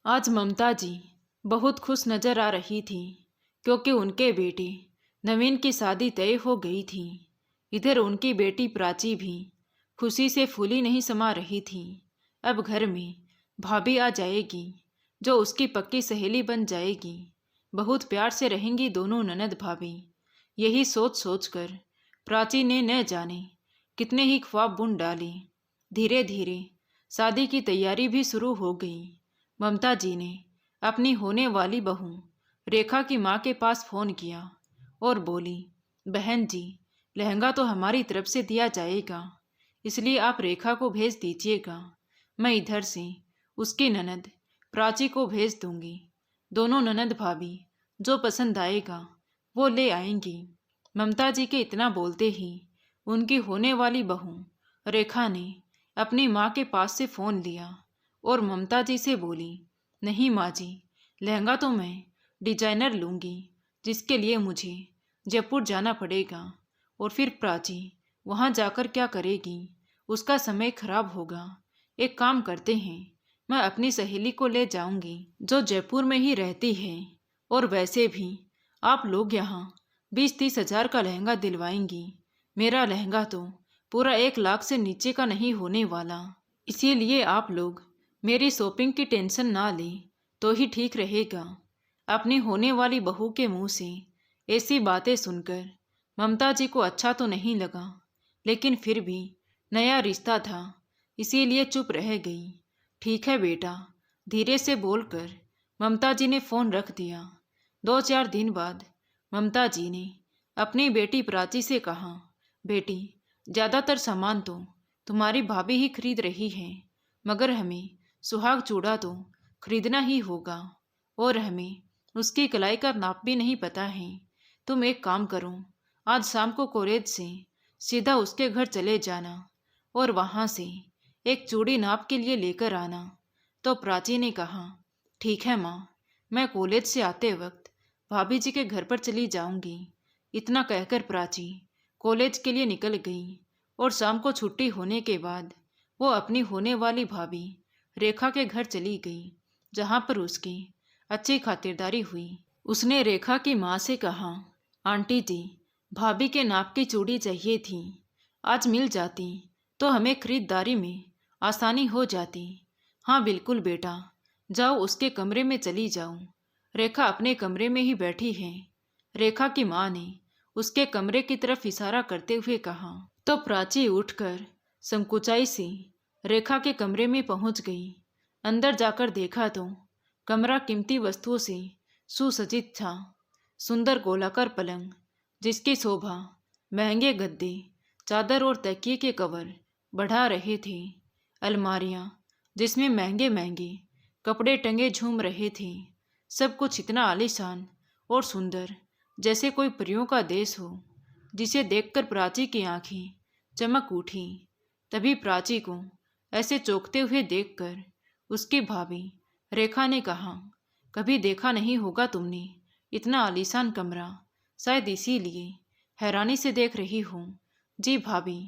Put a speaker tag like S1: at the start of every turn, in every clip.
S1: आज ममता जी बहुत खुश नजर आ रही थी क्योंकि उनके बेटे नवीन की शादी तय हो गई थी। इधर उनकी बेटी प्राची भी खुशी से फूली नहीं समा रही थी। अब घर में भाभी आ जाएगी जो उसकी पक्की सहेली बन जाएगी। बहुत प्यार से रहेंगी दोनों ननद भाभी। यही सोच सोच कर प्राची ने न जाने कितने ही ख्वाब बुन डाले। धीरे धीरे शादी की तैयारी भी शुरू हो गई। ममता जी ने अपनी होने वाली बहू रेखा की माँ के पास फोन किया और बोली, बहन जी, लहंगा तो हमारी तरफ से दिया जाएगा, इसलिए आप रेखा को भेज दीजिएगा। मैं इधर से उसकी ननद प्राची को भेज दूंगी। दोनों ननद भाभी जो पसंद आएगा वो ले आएंगी। ममता जी के इतना बोलते ही उनकी होने वाली बहू रेखा ने अपनी माँ के पास से फ़ोन लिया और ममता जी से बोली, नहीं माँ जी, लहंगा तो मैं डिजाइनर लूँगी, जिसके लिए मुझे जयपुर जाना पड़ेगा। और फिर प्राची वहाँ जाकर क्या करेगी, उसका समय खराब होगा। एक काम करते हैं, मैं अपनी सहेली को ले जाऊंगी जो जयपुर में ही रहती है। और वैसे भी आप लोग यहाँ 20-30 हजार का लहंगा दिलवाएंगी। मेरा लहंगा तो पूरा 1 लाख से नीचे का नहीं होने वाला, इसीलिए आप लोग मेरी शॉपिंग की टेंशन ना लें तो ही ठीक रहेगा। अपनी होने वाली बहू के मुंह से ऐसी बातें सुनकर ममता जी को अच्छा तो नहीं लगा, लेकिन फिर भी नया रिश्ता था, इसीलिए चुप रह गई। ठीक है बेटा, धीरे से बोलकर ममता जी ने फ़ोन रख दिया। 2-4 दिन बाद ममता जी ने अपनी बेटी प्राची से कहा, बेटी, ज़्यादातर सामान तो तुम्हारी भाभी ही खरीद रही है, मगर हमें सुहाग चूड़ा तो खरीदना ही होगा और हमें उसकी कलाई का नाप भी नहीं पता है। तुम एक काम करो, आज शाम को कॉलेज से सीधा उसके घर चले जाना और वहाँ से एक चूड़ी नाप के लिए लेकर आना। तो प्राची ने कहा, ठीक है माँ, मैं कॉलेज से आते वक्त भाभी जी के घर पर चली जाऊंगी। इतना कहकर प्राची कॉलेज के लिए निकल गई और शाम को छुट्टी होने के बाद वो अपनी होने वाली भाभी रेखा के घर चली गई, जहाँ पर उसकी अच्छी खातिरदारी हुई। उसने रेखा की माँ से कहा, आंटी जी, भाभी के नाप की चूड़ी चाहिए थी, आज मिल जाती तो हमें खरीदारी में आसानी हो जाती। हाँ बिल्कुल बेटा, जाओ उसके कमरे में चली जाओ। रेखा अपने कमरे में ही बैठी है। रेखा की माँ ने उसके कमरे की तरफ इशारा करते हुए कहा। तो प्राची उठकर संकुचाई से रेखा के कमरे में पहुंच गई। अंदर जाकर देखा तो कमरा कीमती वस्तुओं से सुसज्जित था। सुंदर गोलाकार पलंग, जिसकी शोभा महंगे गद्दे, चादर और तकिए के कवर बढ़ा रहे थे। अलमारियां, जिसमें महंगे महंगे कपड़े टंगे झूम रहे थे। सब कुछ इतना आलीशान और सुंदर, जैसे कोई परियों का देश हो, जिसे देखकर प्राची की आंखें चमक उठी। तभी प्राची को ऐसे चौंकते हुए देखकर उसकी भाभी रेखा ने कहा, कभी देखा नहीं होगा तुमने इतना आलीशान कमरा, शायद इसीलिए हैरानी से देख रही हूँ। जी भाभी,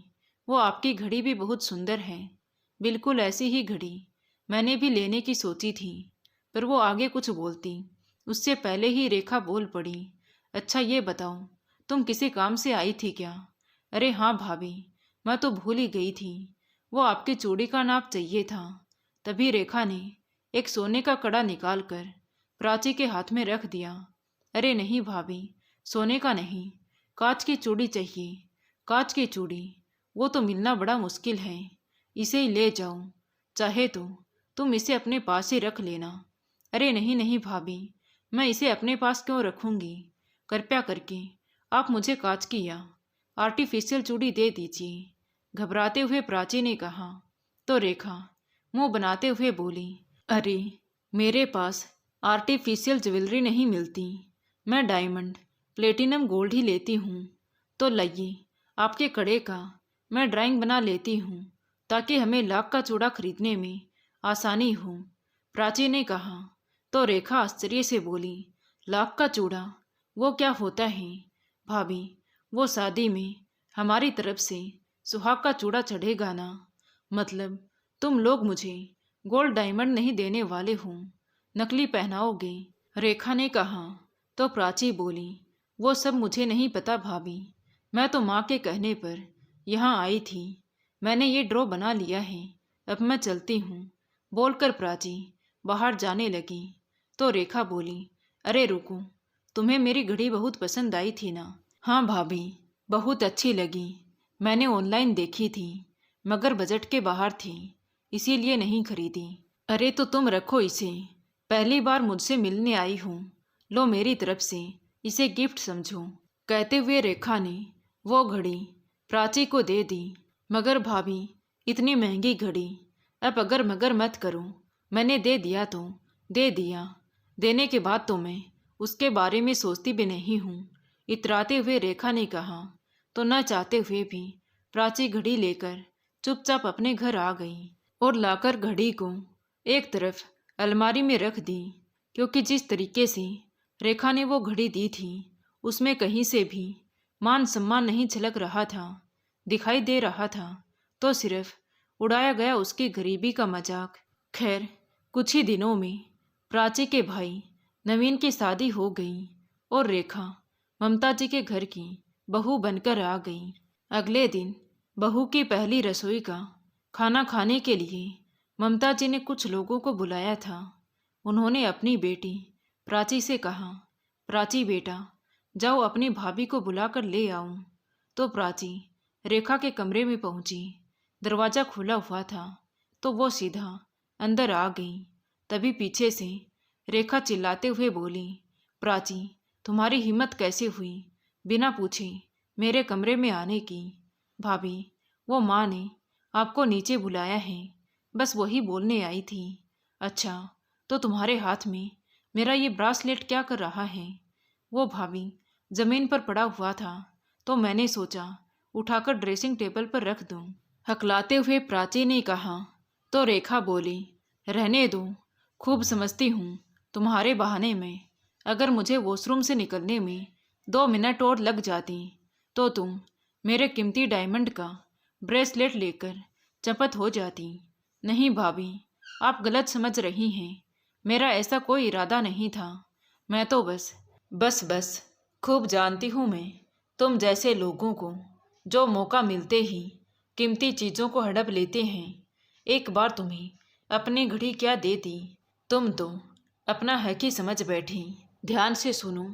S1: वो आपकी घड़ी भी बहुत सुंदर है। बिल्कुल ऐसी ही घड़ी मैंने भी लेने की सोची थी। पर वो आगे कुछ बोलती उससे पहले ही रेखा बोल पड़ी, अच्छा ये बताओ, तुम किसी काम से आई थी क्या? अरे हाँ भाभी, मैं तो भूल ही गई थी, वो आपकी चूड़ी का नाप चाहिए था। तभी रेखा ने एक सोने का कड़ा निकालकर प्राची के हाथ में रख दिया। अरे नहीं भाभी, सोने का नहीं, कांच की चूड़ी चाहिए। कांच की चूड़ी, वो तो मिलना बड़ा मुश्किल है। इसे ही ले जाओ, चाहे तो तुम इसे अपने पास ही रख लेना। अरे नहीं नहीं भाभी, मैं इसे अपने पास क्यों रखूंगी? कृपया करके आप मुझे कांच की या आर्टिफिशियल चूड़ी दे दीजिए, घबराते हुए प्राची ने कहा। तो रेखा मुंह बनाते हुए बोली, अरे मेरे पास आर्टिफिशियल ज्वेलरी नहीं मिलती, मैं डायमंड, प्लेटिनम गोल्ड ही लेती हूँ। तो लाइए, आपके कड़े का मैं ड्राइंग बना लेती हूँ, ताकि हमें लाख का चूड़ा खरीदने में आसानी हो। प्राची ने कहा। तो रेखा आश्चर्य से बोली, लाख का चूड़ा, वो क्या होता है? भाभी, वो शादी में हमारी तरफ से सुहाग का चूड़ा चढ़ेगा ना? मतलब तुम लोग मुझे गोल्ड डायमंड नहीं देने वाले हो? नकली पहनाओगे? रेखा ने कहा। तो प्राची बोली, वो सब मुझे नहीं पता भाभी, मैं तो माँ के कहने पर यहाँ आई थी। मैंने ये ड्रॉ बना लिया है, अब मैं चलती हूँ। बोलकर प्राची बाहर जाने लगी तो रेखा बोली, अरे रुको, तुम्हें मेरी घड़ी बहुत पसंद आई थी ना? हाँ भाभी, बहुत अच्छी लगी। मैंने ऑनलाइन देखी थी मगर बजट के बाहर थी, इसीलिए नहीं खरीदी। अरे तो तुम रखो इसे, पहली बार मुझसे मिलने आई हूँ, लो मेरी तरफ से इसे गिफ्ट समझो। कहते हुए रेखा ने वो घड़ी प्राची को दे दी। मगर भाभी, इतनी महंगी घड़ी, अब अगर मगर मत करो, मैंने दे दिया तो दे दिया, देने के बाद तो मैं उसके बारे में सोचती भी नहीं हूँ, इतराते हुए रेखा ने कहा। तो न चाहते हुए भी प्राची घड़ी लेकर चुपचाप अपने घर आ गई और लाकर घड़ी को एक तरफ अलमारी में रख दी, क्योंकि जिस तरीके से रेखा ने वो घड़ी दी थी उसमें कहीं से भी मान सम्मान नहीं झलक रहा था, दिखाई दे रहा था तो सिर्फ उड़ाया गया उसकी गरीबी का मजाक। खैर, कुछ ही दिनों में प्राची के भाई नवीन की शादी हो गई और रेखा ममता जी के घर की बहू बनकर आ गई। अगले दिन बहू की पहली रसोई का खाना खाने के लिए ममता जी ने कुछ लोगों को बुलाया था। उन्होंने अपनी बेटी प्राची से कहा, प्राची बेटा, जाओ अपनी भाभी को बुलाकर ले आऊं। तो प्राची रेखा के कमरे में पहुंची। दरवाज़ा खुला हुआ था तो वो सीधा अंदर आ गई। तभी पीछे से रेखा चिल्लाते हुए बोली, प्राची, तुम्हारी हिम्मत कैसे हुई बिना पूछे मेरे कमरे में आने की? भाभी, वो माँ ने आपको नीचे बुलाया है, बस वही बोलने आई थी। अच्छा, तो तुम्हारे हाथ में मेरा ये ब्रासलेट क्या कर रहा है? वो भाभी, जमीन पर पड़ा हुआ था तो मैंने सोचा उठाकर ड्रेसिंग टेबल पर रख दूं। हकलाते हुए प्राची ने कहा। तो रेखा बोली, रहने दो, खूब समझती हूँ तुम्हारे बहाने में अगर मुझे वॉशरूम से निकलने में 2 मिनट और लग जाती तो तुम मेरे कीमती डायमंड का ब्रेसलेट लेकर चपत हो जाती। नहीं भाभी, आप गलत समझ रही हैं, मेरा ऐसा कोई इरादा नहीं था। मैं तो बस खूब जानती हूँ मैं तुम जैसे लोगों को जो मौका मिलते ही कीमती चीज़ों को हड़प लेते हैं। एक बार तुम्हें अपनी घड़ी क्या दे दी, तुम तो अपना हक ही समझ बैठी। ध्यान से सुनो,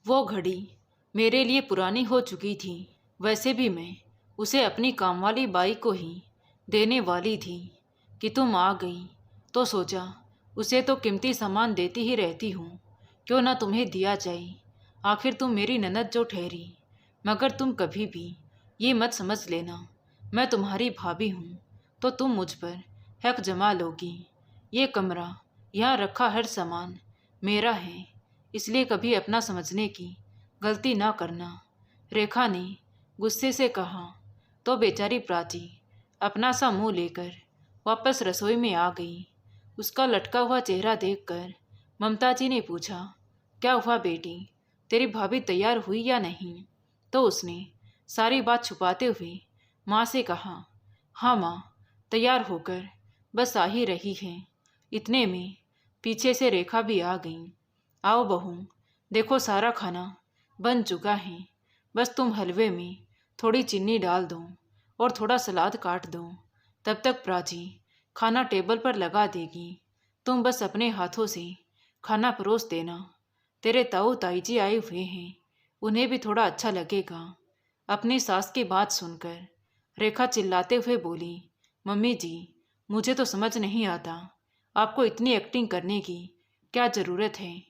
S1: वो घड़ी मेरे लिए पुरानी हो चुकी थी। वैसे भी मैं उसे अपनी कामवाली बाई को ही देने वाली थी कि तुम आ गई तो सोचा उसे तो कीमती सामान देती ही रहती हूँ, क्यों ना तुम्हें दिया जाए। आखिर तुम मेरी ननद जो ठहरी, मगर तुम कभी भी ये मत समझ लेना मैं तुम्हारी भाभी हूँ तो तुम मुझ पर हक जमा लोगी। ये कमरा, यहाँ रखा हर सामान मेरा है, इसलिए कभी अपना समझने की गलती ना करना। रेखा ने गुस्से से कहा। तो बेचारी प्राची अपना सा मुंह लेकर वापस रसोई में आ गई। उसका लटका हुआ चेहरा देखकर ममता जी ने पूछा, क्या हुआ बेटी, तेरी भाभी तैयार हुई या नहीं? तो उसने सारी बात छुपाते हुए माँ से कहा, हाँ माँ, तैयार होकर बस आ ही रही है। इतने में पीछे से रेखा भी आ गई। आओ बहू, देखो सारा खाना बन चुका है, बस तुम हलवे में थोड़ी चीनी डाल दो और थोड़ा सलाद काट दो, तब तक प्राची खाना टेबल पर लगा देगी। तुम बस अपने हाथों से खाना परोस देना। तेरे ताऊ ताई जी आए हुए हैं, उन्हें भी थोड़ा अच्छा लगेगा। अपनी सास की बात सुनकर रेखा चिल्लाते हुए बोली, मम्मी जी, मुझे तो समझ नहीं आता आपको इतनी एक्टिंग करने की क्या ज़रूरत है।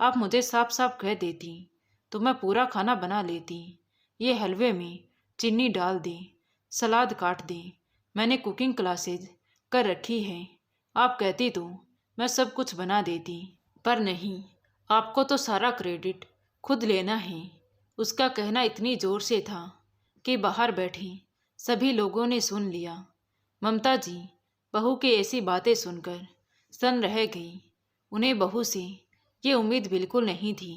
S1: आप मुझे साफ साफ कह देती तो मैं पूरा खाना बना लेती। ये हलवे में चीनी डाल दे, सलाद काट दे, मैंने कुकिंग क्लासेज कर रखी है। आप कहती तो मैं सब कुछ बना देती, पर नहीं, आपको तो सारा क्रेडिट खुद लेना है। उसका कहना इतनी ज़ोर से था कि बाहर बैठे सभी लोगों ने सुन लिया। ममता जी बहू की ऐसी बातें सुनकर सन रह गई। उन्हें बहू से ये उम्मीद बिल्कुल नहीं थी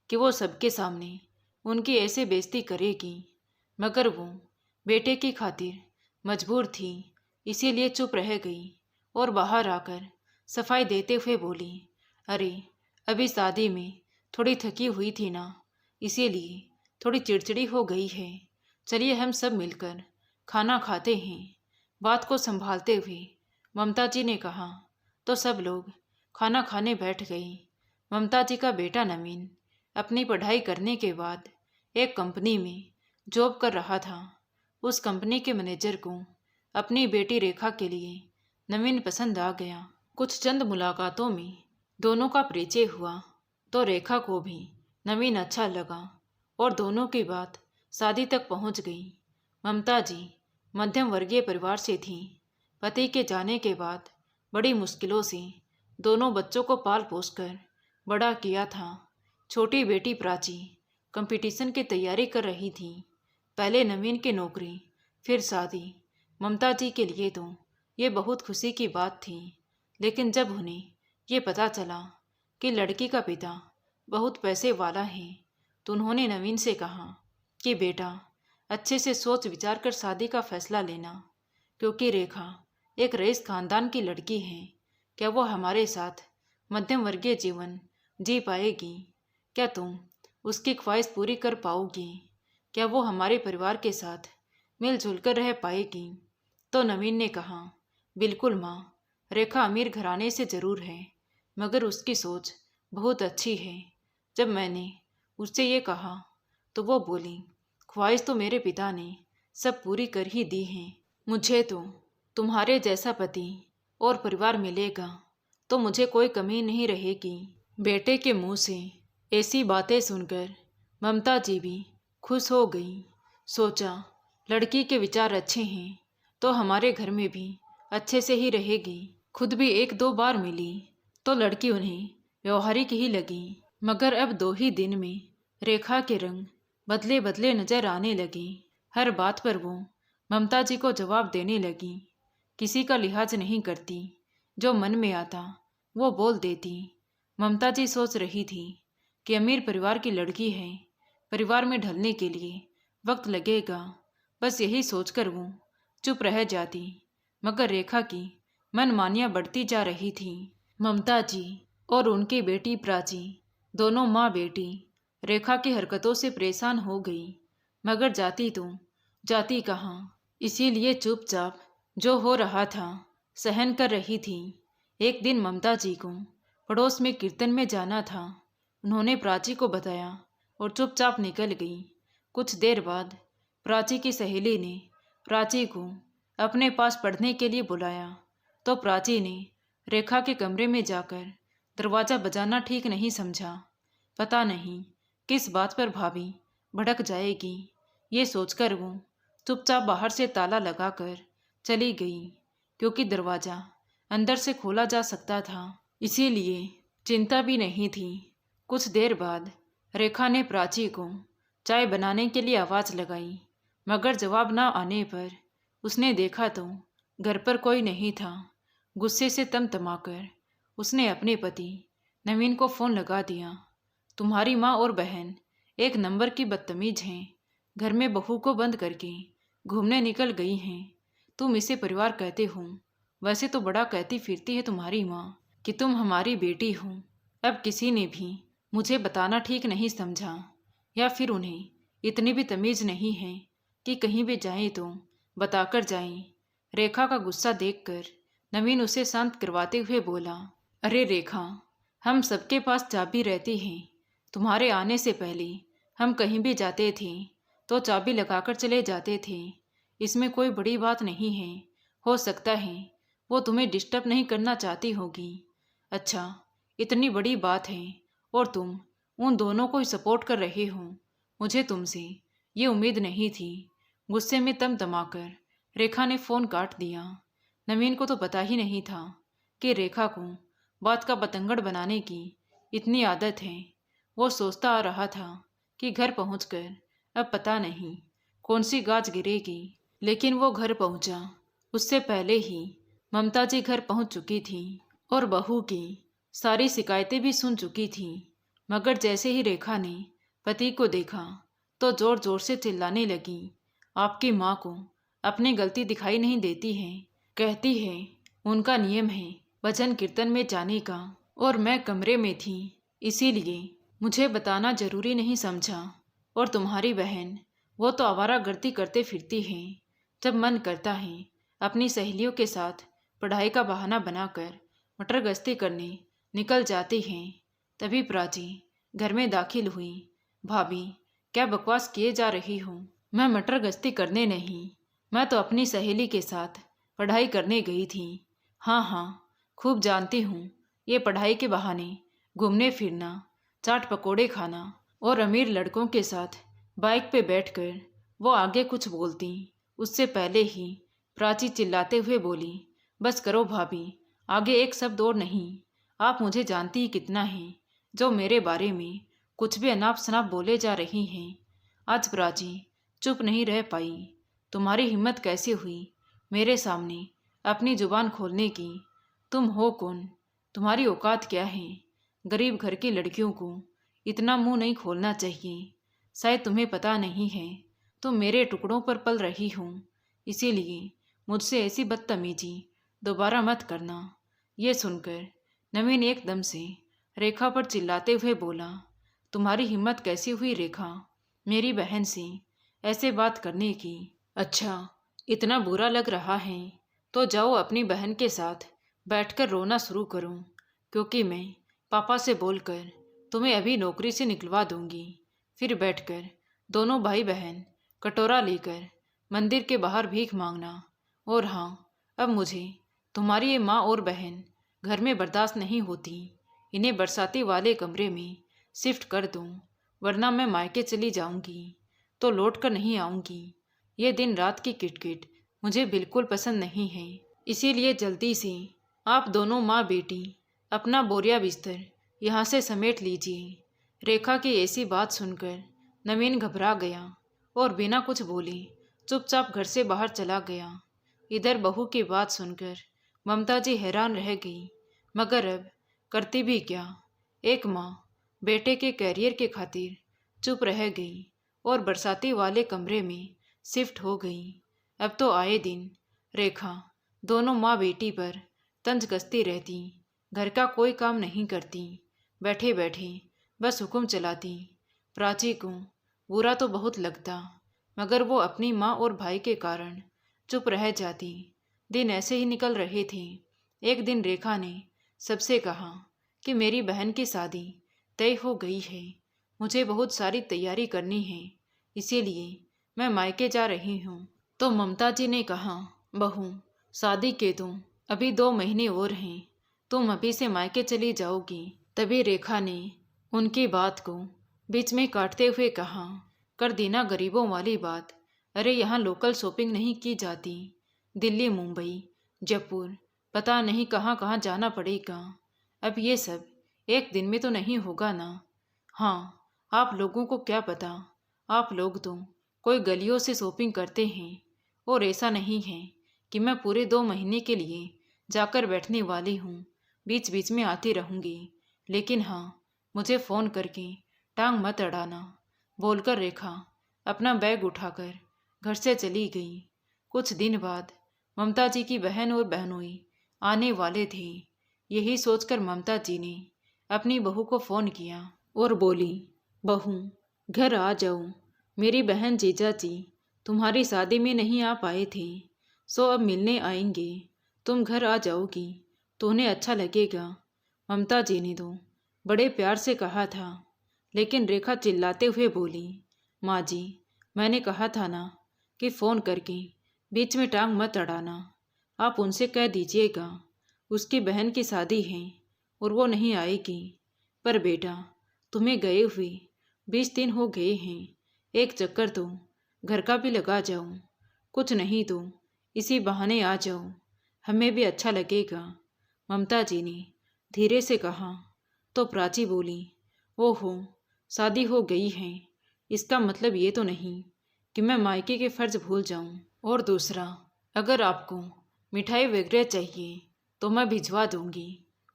S1: कि वो सबके सामने उनकी ऐसे बेइज्जती करेगी, मगर वो बेटे की खातिर मजबूर थी, इसीलिए चुप रह गई और बाहर आकर सफाई देते हुए बोली, अरे अभी शादी में थोड़ी थकी हुई थी ना, इसीलिए थोड़ी चिड़चिड़ी हो गई है। चलिए हम सब मिलकर खाना खाते हैं। बात को संभालते हुए ममता जी ने कहा। तो सब लोग खाना खाने बैठ गए। ममता जी का बेटा नवीन अपनी पढ़ाई करने के बाद एक कंपनी में जॉब कर रहा था। उस कंपनी के मैनेजर को अपनी बेटी रेखा के लिए नवीन पसंद आ गया। कुछ चंद मुलाकातों में दोनों का परिचय हुआ तो रेखा को भी नवीन अच्छा लगा और दोनों की बात शादी तक पहुंच गई। ममता जी मध्यम वर्गीय परिवार से थीं। पति के जाने के बाद बड़ी मुश्किलों से दोनों बच्चों को पाल पोस कर बड़ा किया था। छोटी बेटी प्राची कंपटीशन की तैयारी कर रही थी। पहले नवीन की नौकरी, फिर शादी। ममता जी के लिए तो ये बहुत खुशी की बात थी। लेकिन जब उन्हें ये पता चला कि लड़की का पिता बहुत पैसे वाला है तो उन्होंने नवीन से कहा कि बेटा अच्छे से सोच विचार कर शादी का फैसला लेना, क्योंकि रेखा एक रईस खानदान की लड़की है। क्या वो हमारे साथ मध्यम वर्गीय जीवन जी पाएगी? क्या तुम उसकी ख्वाहिश पूरी कर पाओगी? क्या वो हमारे परिवार के साथ मिलजुल कर रह पाएगी? तो नवीन ने कहा, बिल्कुल माँ, रेखा अमीर घराने से ज़रूर है, मगर उसकी सोच बहुत अच्छी है। जब मैंने उससे ये कहा तो वो बोली, ख्वाहिश तो मेरे पिता ने सब पूरी कर ही दी है। मुझे तो तुम्हारे जैसा पति और परिवार मिलेगा तो मुझे कोई कमी नहीं रहेगी। बेटे के मुंह से ऐसी बातें सुनकर ममता जी भी खुश हो गई। सोचा लड़की के विचार अच्छे हैं तो हमारे घर में भी अच्छे से ही रहेगी। खुद भी एक दो बार मिली तो लड़की उन्हें व्यवहारिक ही लगी, मगर अब 2 ही दिन में रेखा के रंग बदले बदले नजर आने लगे। हर बात पर वो ममता जी को जवाब देने लगी। किसी का लिहाज नहीं करती, जो मन में आता वो बोल देती। ममता जी सोच रही थी कि अमीर परिवार की लड़की है, परिवार में ढलने के लिए वक्त लगेगा। बस यही सोचकर वो चुप रह जाती, मगर रेखा की मनमानियाँ बढ़ती जा रही थी। ममता जी और उनकी बेटी प्राची दोनों माँ बेटी रेखा की हरकतों से परेशान हो गई, मगर जाती तो जाती कहाँ। इसीलिए चुपचाप जो हो रहा था सहन कर रही थी। एक दिन ममता जी को पड़ोस में कीर्तन में जाना था। उन्होंने प्राची को बताया और चुपचाप निकल गई। कुछ देर बाद प्राची की सहेली ने प्राची को अपने पास पढ़ने के लिए बुलाया तो प्राची ने रेखा के कमरे में जाकर दरवाज़ा बजाना ठीक नहीं समझा। पता नहीं किस बात पर भाभी भड़क जाएगी, ये सोचकर वो चुपचाप बाहर से ताला लगाकर चली गई, क्योंकि दरवाज़ा अंदर से खोला जा सकता था, इसीलिए चिंता भी नहीं थी। कुछ देर बाद रेखा ने प्राची को चाय बनाने के लिए आवाज़ लगाई, मगर जवाब ना आने पर उसने देखा तो घर पर कोई नहीं था। गुस्से से तमतमाकर उसने अपने पति नवीन को फ़ोन लगा दिया। तुम्हारी माँ और बहन एक नंबर की बदतमीज हैं, घर में बहू को बंद करके घूमने निकल गई हैं। तुम इसे परिवार कहते हो, वैसे तो बड़ा कहती फिरती है तुम्हारी माँ कि तुम हमारी बेटी हो। अब किसी ने भी मुझे बताना ठीक नहीं समझा, या फिर उन्हें इतनी भी तमीज़ नहीं है कि कहीं भी जाएं तो बताकर जाएं। रेखा का गुस्सा देखकर नवीन उसे शांत करवाते हुए बोला, अरे रेखा, हम सबके पास चाबी रहती है। तुम्हारे आने से पहले हम कहीं भी जाते थे तो चाबी लगाकर चले जाते थे। इसमें कोई बड़ी बात नहीं है। हो सकता है वो तुम्हें डिस्टर्ब नहीं करना चाहती होगी। अच्छा, इतनी बड़ी बात है और तुम उन दोनों को सपोर्ट कर रहे हो। मुझे तुमसे ये उम्मीद नहीं थी। गुस्से में तमतमाकर रेखा ने फ़ोन काट दिया। नवीन को तो पता ही नहीं था कि रेखा को बात का बतंगड़ बनाने की इतनी आदत है। वो सोचता आ रहा था कि घर पहुंचकर अब पता नहीं कौन सी गाज गिरेगी, लेकिन वो घर पहुंचा उससे पहले ही ममता जी घर पहुंच चुकी थी और बहू की सारी शिकायतें भी सुन चुकी थी। मगर जैसे ही रेखा ने पति को देखा तो जोर जोर से चिल्लाने लगी, आपकी माँ को अपनी गलती दिखाई नहीं देती है। कहती है उनका नियम है भजन कीर्तन में जाने का, और मैं कमरे में थी, इसीलिए मुझे बताना जरूरी नहीं समझा। और तुम्हारी बहन, वो तो आवारागर्दी करते फिरती है। जब मन करता है अपनी सहेलियों के साथ पढ़ाई का बहाना बनाकर मटर गश्ती करने निकल जाती हैं। तभी प्राची घर में दाखिल हुई। भाभी, क्या बकवास किए जा रही हूँ? मैं मटर गश्ती करने नहीं, मैं तो अपनी सहेली के साथ पढ़ाई करने गई थी। हाँ हाँ, खूब जानती हूँ, ये पढ़ाई के बहाने घूमने फिरना, चाट पकोड़े खाना और अमीर लड़कों के साथ बाइक पे बैठकर। वो आगे कुछ बोलती उससे पहले ही प्राची चिल्लाते हुए बोली, बस करो भाभी, आगे एक शब्द और नहीं। आप मुझे जानती ही कितना है, जो मेरे बारे में कुछ भी अनाप शनाप बोले जा रही हैं। आज प्राची चुप नहीं रह पाई। तुम्हारी हिम्मत कैसे हुई मेरे सामने अपनी जुबान खोलने की? तुम हो कौन? तुम्हारी औकात क्या है? गरीब घर की लड़कियों को इतना मुंह नहीं खोलना चाहिए। शायद तुम्हें पता नहीं है, तुम मेरे टुकड़ों पर पल रही हो, इसीलिए मुझसे ऐसी बदतमीजी दोबारा मत करना। ये सुनकर नवीन एकदम से रेखा पर चिल्लाते हुए बोला, तुम्हारी हिम्मत कैसी हुई रेखा, मेरी बहन से ऐसे बात करने की? अच्छा, इतना बुरा लग रहा है तो जाओ अपनी बहन के साथ बैठकर रोना शुरू करो, क्योंकि मैं पापा से बोलकर तुम्हें अभी नौकरी से निकलवा दूंगी। फिर बैठकर दोनों भाई बहन कटोरा लेकर मंदिर के बाहर भीख मांगना। और हाँ, अब मुझे तुम्हारी ये माँ और बहन घर में बर्दाश्त नहीं होती। इन्हें बरसाती वाले कमरे में शिफ्ट कर दूँ, वरना मैं मायके चली जाऊंगी तो लौट कर नहीं आऊंगी। ये दिन रात की किटकिट मुझे बिल्कुल पसंद नहीं है। इसीलिए जल्दी से आप दोनों माँ बेटी अपना बोरिया बिस्तर यहाँ से समेट लीजिए। रेखा की ऐसी बात सुनकर नवीन घबरा गया और बिना कुछ बोले चुपचाप घर से बाहर चला गया। इधर बहू की बात सुनकर ममता जी हैरान रह गई, मगर अब करती भी क्या। एक माँ बेटे के कैरियर के खातिर चुप रह गई और बरसाती वाले कमरे में शिफ्ट हो गई। अब तो आए दिन रेखा दोनों माँ बेटी पर तंज कसती रहती, घर का कोई काम नहीं करती, बैठे बैठे बस हुक्म चलाती। प्राची को बुरा तो बहुत लगता, मगर वो अपनी माँ और भाई के कारण चुप रह जाती। दिन ऐसे ही निकल रहे थे। एक दिन रेखा ने सबसे कहा कि मेरी बहन की शादी तय हो गई है, मुझे बहुत सारी तैयारी करनी है, इसीलिए मैं मायके जा रही हूँ। तो ममता जी ने कहा, बहू, शादी के तो अभी 2 महीने और हैं, तुम अभी से मायके चली जाओगी। तभी रेखा ने उनकी बात को बीच में काटते हुए कहा, कर देना गरीबों वाली बात। अरे यहाँ लोकल शॉपिंग नहीं की जाती, दिल्ली, मुंबई, जयपुर, पता नहीं कहाँ कहाँ जाना पड़ेगा। अब ये सब एक दिन में तो नहीं होगा ना। हाँ, आप लोगों को क्या पता, आप लोग तो कोई गलियों से शॉपिंग करते हैं, और ऐसा नहीं है कि मैं पूरे 2 महीने के लिए जाकर बैठने वाली हूँ, बीच बीच में आती रहूँगी। लेकिन हाँ, मुझे फ़ोन करके टांग मत अड़ाना, बोलकर रेखा अपना बैग उठाकर घर से चली गई। कुछ दिन बाद ममता जी की बहन और बहनोई आने वाले थे। यही सोचकर ममता जी ने अपनी बहू को फ़ोन किया और बोली, बहू, घर आ जाओ, मेरी बहन जीजा जी तुम्हारी शादी में नहीं आ पाए थे, सो अब मिलने आएंगे, तुम घर आ जाओगी तो उन्हें अच्छा लगेगा। ममता जी ने तो बड़े प्यार से कहा था, लेकिन रेखा चिल्लाते हुए बोली, माँ जी, मैंने कहा था ना कि फ़ोन करके बीच में टांग मत अड़ाना। आप उनसे कह दीजिएगा उसकी बहन की शादी है और वो नहीं आएगी। पर बेटा, तुम्हें गए हुए 20 दिन हो गए हैं, एक चक्कर तो घर का भी लगा जाओ, कुछ नहीं तो इसी बहाने आ जाओ, हमें भी अच्छा लगेगा। ममता जी ने धीरे से कहा। तो प्राची बोली, ओहो, शादी हो गई है, इसका मतलब ये तो नहीं कि मैं मायके के फ़र्ज भूल जाऊं। और दूसरा, अगर आपको मिठाई वगैरह चाहिए तो मैं भिजवा दूंगी,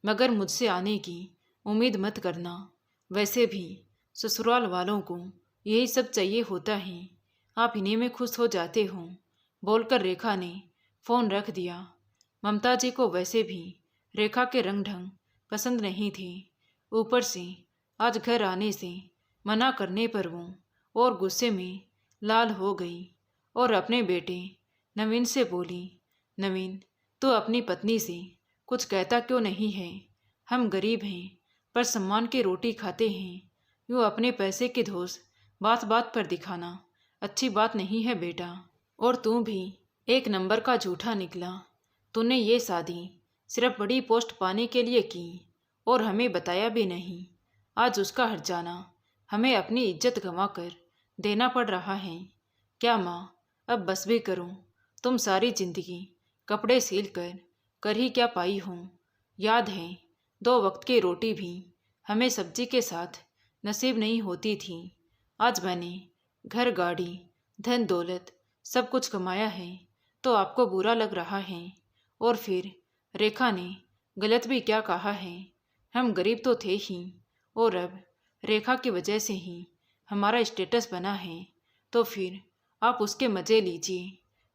S1: मगर मुझसे आने की उम्मीद मत करना। वैसे भी ससुराल वालों को यही सब चाहिए होता है, आप इन्हीं में खुश हो जाते हो, बोलकर रेखा ने फ़ोन रख दिया। ममता जी को वैसे भी रेखा के रंग ढंग पसंद नहीं थी। ऊपर से आज घर आने से मना करने पर वो और गुस्से में लाल हो गई और अपने बेटे नवीन से बोली, नवीन, तू अपनी पत्नी से कुछ कहता क्यों नहीं है? हम गरीब हैं पर सम्मान की रोटी खाते हैं। यूँ अपने पैसे की धौंस बात बात पर दिखाना अच्छी बात नहीं है बेटा। और तू भी एक नंबर का झूठा निकला। तूने ये शादी सिर्फ बड़ी पोस्ट पाने के लिए की और हमें बताया भी नहीं। आज उसका हर्जाना हमें अपनी इज्जत गंवा कर देना पड़ रहा है। क्या माँ, अब बस भी करूँ? तुम सारी जिंदगी कपड़े सिल कर ही क्या पाई हो? याद है 2 वक्त की रोटी भी हमें सब्जी के साथ नसीब नहीं होती थी। आज मैंने घर, गाड़ी, धन दौलत सब कुछ कमाया है तो आपको बुरा लग रहा है? और फिर रेखा ने गलत भी क्या कहा है? हम गरीब तो थे ही और अब रेखा की वजह से ही हमारा स्टेटस बना है, तो फिर आप उसके मज़े लीजिए।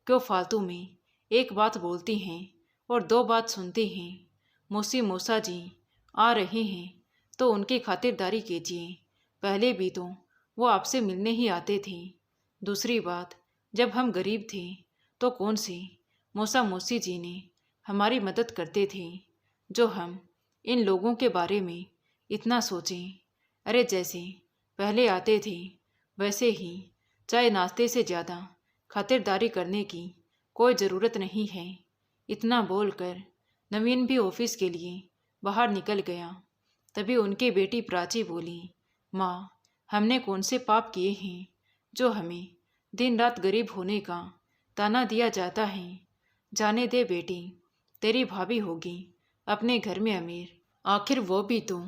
S1: क्यों फालतू में एक बात बोलती हैं और 2 बात सुनती हैं? मौसी मौसा जी आ रहे हैं तो उनकी खातिरदारी कीजिए। पहले भी तो वो आपसे मिलने ही आते थे। दूसरी बात, जब हम गरीब थे तो कौन से मौसा मौसी जी ने हमारी मदद करते थे जो हम इन लोगों के बारे में इतना सोचें? अरे जैसे पहले आते थे वैसे ही चाय नाश्ते से ज़्यादा खातिरदारी करने की कोई ज़रूरत नहीं है। इतना बोलकर नवीन भी ऑफिस के लिए बाहर निकल गया। तभी उनकी बेटी प्राची बोली, माँ, हमने कौन से पाप किए हैं जो हमें दिन रात गरीब होने का ताना दिया जाता है? जाने दे बेटी, तेरी भाभी होगी अपने घर में अमीर, आखिर वो भी तो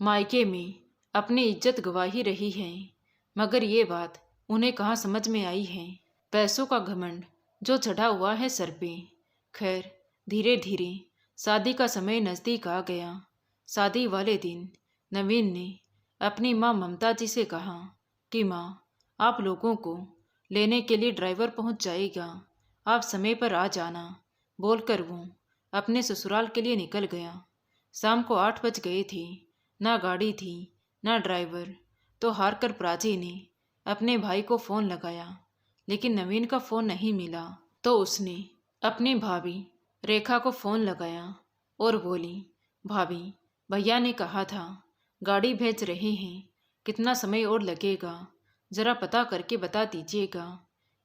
S1: मायके में अपनी इज्जत गंवा ही रही है। मगर ये बात उन्हें कहाँ समझ में आई है? पैसों का घमंड जो चढ़ा हुआ है सर पे। खैर, धीरे धीरे शादी का समय नज़दीक आ गया। शादी वाले दिन नवीन ने अपनी माँ ममता जी से कहा कि माँ, आप लोगों को लेने के लिए ड्राइवर पहुँच जाएगा, आप समय पर आ जाना। बोलकर वो अपने ससुराल के लिए निकल गया। शाम को 8 बज गए थे। ना गाड़ी थी ना ड्राइवर। तो हार कर प्राची ने अपने भाई को फ़ोन लगाया, लेकिन नवीन का फ़ोन नहीं मिला। तो उसने अपनी भाभी रेखा को फ़ोन लगाया और बोली, भाभी, भैया ने कहा था गाड़ी भेज रहे हैं, कितना समय और लगेगा, ज़रा पता करके बता दीजिएगा।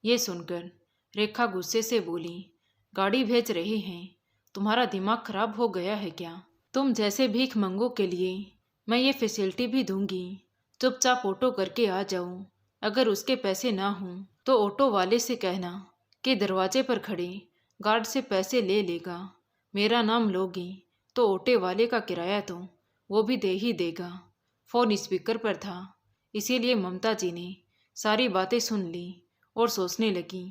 S1: ये सुनकर रेखा गुस्से से बोली, गाड़ी भेज रहे हैं? तुम्हारा दिमाग खराब हो गया है क्या? तुम जैसे भीख मंगों के लिए मैं ये फैसिलिटी भी दूंगी। चुपचाप ऑटो करके आ जाओ। अगर उसके पैसे ना हों तो ऑटो वाले से कहना कि दरवाजे पर खड़े गार्ड से पैसे ले लेगा। मेरा नाम लोगी तो ऑटो वाले का किराया तो वो भी दे ही देगा। फ़ोन स्पीकर पर था, इसीलिए ममता जी ने सारी बातें सुन ली और सोचने लगी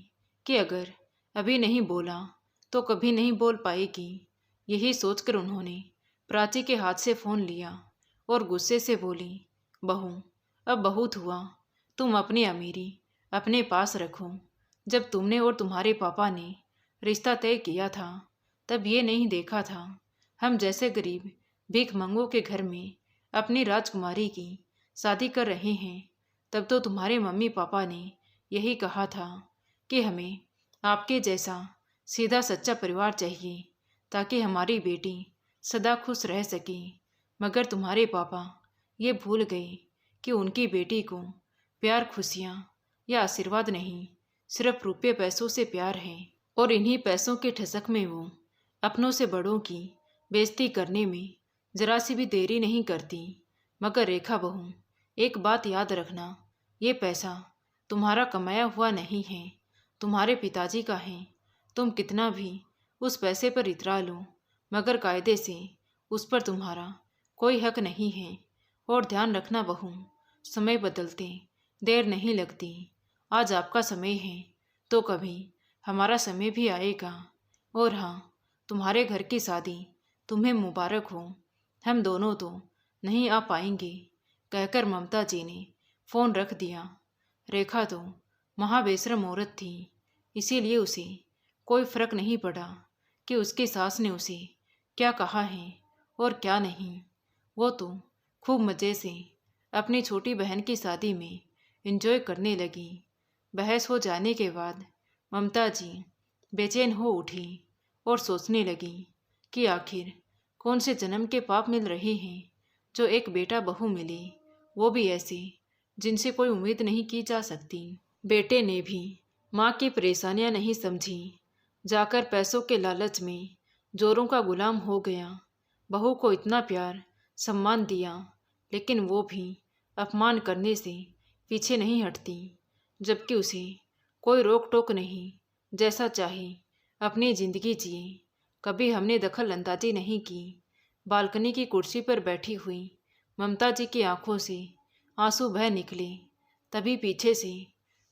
S1: कि अगर अभी नहीं बोला तो कभी नहीं बोल पाएगी। यही सोचकर उन्होंने प्राची के हाथ से फ़ोन लिया और गुस्से से बोली, बहू, अब बहुत हुआ, तुम अपनी अमीरी अपने पास रखो। जब तुमने और तुम्हारे पापा ने रिश्ता तय किया था तब ये नहीं देखा था हम जैसे गरीब भीख मंगों के घर में अपनी राजकुमारी की शादी कर रहे हैं। तब तो तुम्हारे मम्मी पापा ने यही कहा था कि हमें आपके जैसा सीधा सच्चा परिवार चाहिए ताकि हमारी बेटी सदा खुश रह सके। मगर तुम्हारे पापा ये भूल गए कि उनकी बेटी को प्यार, खुशियाँ या आशीर्वाद नहीं, सिर्फ रुपये पैसों से प्यार है। और इन्हीं पैसों के ठसक में वो अपनों से बड़ों की बेइज्जती करने में जरा सी भी देरी नहीं करती। मगर रेखा बहू, एक बात याद रखना, ये पैसा तुम्हारा कमाया हुआ नहीं है, तुम्हारे पिताजी का है। तुम कितना भी उस पैसे पर इतरा लो, मगर कायदे से उस पर तुम्हारा कोई हक नहीं है। और ध्यान रखना बहू, समय बदलते देर नहीं लगती। आज आपका समय है तो कभी हमारा समय भी आएगा। और हाँ, तुम्हारे घर की शादी तुम्हें मुबारक हो। हम दोनों तो नहीं आ पाएंगे, कहकर ममता जी ने फ़ोन रख दिया। रेखा तो महाबेशरम औरत थी, इसीलिए उसे कोई फ़र्क नहीं पड़ा कि उसकी सास ने उसे क्या कहा है और क्या नहीं। वो तो खूब मज़े से अपनी छोटी बहन की शादी में एंजॉय करने लगी। बहस हो जाने के बाद ममता जी बेचैन हो उठी और सोचने लगी कि आखिर कौन से जन्म के पाप मिल रहे हैं जो एक बेटा बहू मिले, वो भी ऐसे जिनसे कोई उम्मीद नहीं की जा सकती। बेटे ने भी माँ की परेशानियां नहीं समझी, जाकर पैसों के लालच में जोरों का गुलाम हो गया। बहू को इतना प्यार सम्मान दिया, लेकिन वो भी अपमान करने से पीछे नहीं हटती, जबकि उसे कोई रोक टोक नहीं, जैसा चाहे अपनी ज़िंदगी जिए। कभी हमने दखल अंदाजी नहीं की। बालकनी की कुर्सी पर बैठी हुई ममता जी की आंखों से आंसू बह निकले। तभी पीछे से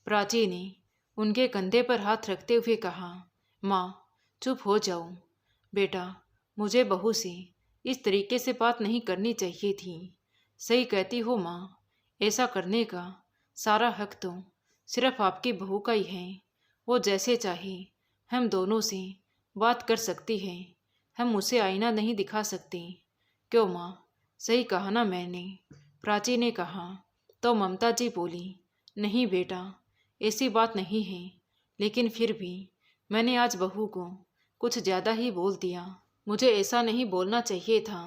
S1: प्राची ने उनके कंधे पर हाथ रखते हुए कहा, माँ चुप हो जाओ बेटा, मुझे बहू से इस तरीके से बात नहीं करनी चाहिए थी। सही कहती हो माँ, ऐसा करने का सारा हक तो सिर्फ आपकी बहू का ही है। वो जैसे चाहे हम दोनों से बात कर सकती है, हम उसे आईना नहीं दिखा सकते। क्यों माँ, सही कहा ना मैंने? प्राची ने कहा। तो ममता जी बोली, नहीं बेटा, ऐसी बात नहीं है, लेकिन फिर भी मैंने आज बहू को कुछ ज़्यादा ही बोल दिया। मुझे ऐसा नहीं बोलना चाहिए था।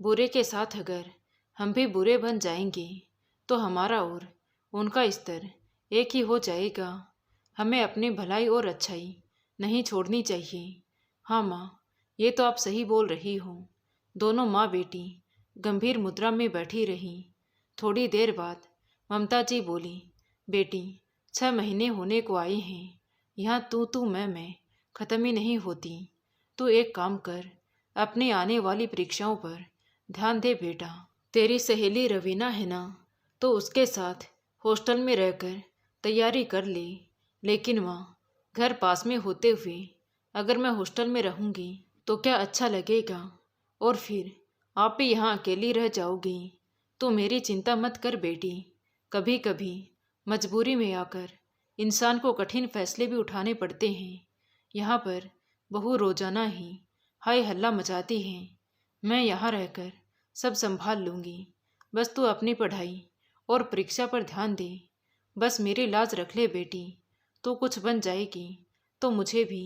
S1: बुरे के साथ अगर हम भी बुरे बन जाएंगे तो हमारा और उनका स्तर एक ही हो जाएगा। हमें अपनी भलाई और अच्छाई नहीं छोड़नी चाहिए। हाँ माँ, ये तो आप सही बोल रही हो। दोनों माँ बेटी गंभीर मुद्रा में बैठी रहीं। थोड़ी देर बाद ममता जी बोली, बेटी 6 महीने होने को आए हैं, यहाँ तू मैं ख़त्म ही नहीं होती। तू एक काम कर, अपनी आने वाली परीक्षाओं पर ध्यान दे बेटा। तेरी सहेली रवीना है ना, तो उसके साथ हॉस्टल में रहकर तैयारी कर ले। लेकिन माँ, घर पास में होते हुए अगर मैं हॉस्टल में रहूँगी तो क्या अच्छा लगेगा? और फिर आप भी यहाँ अकेली रह जाओगी। तो मेरी चिंता मत कर बेटी। कभी कभी मजबूरी में आकर इंसान को कठिन फैसले भी उठाने पड़ते हैं। यहाँ पर बहू रोजाना ही हाय हल्ला मचाती है। मैं यहाँ रहकर सब संभाल लूँगी। बस तू अपनी पढ़ाई और परीक्षा पर ध्यान दे। बस मेरी लाज रख ले बेटी। तू कुछ बन जाएगी तो मुझे भी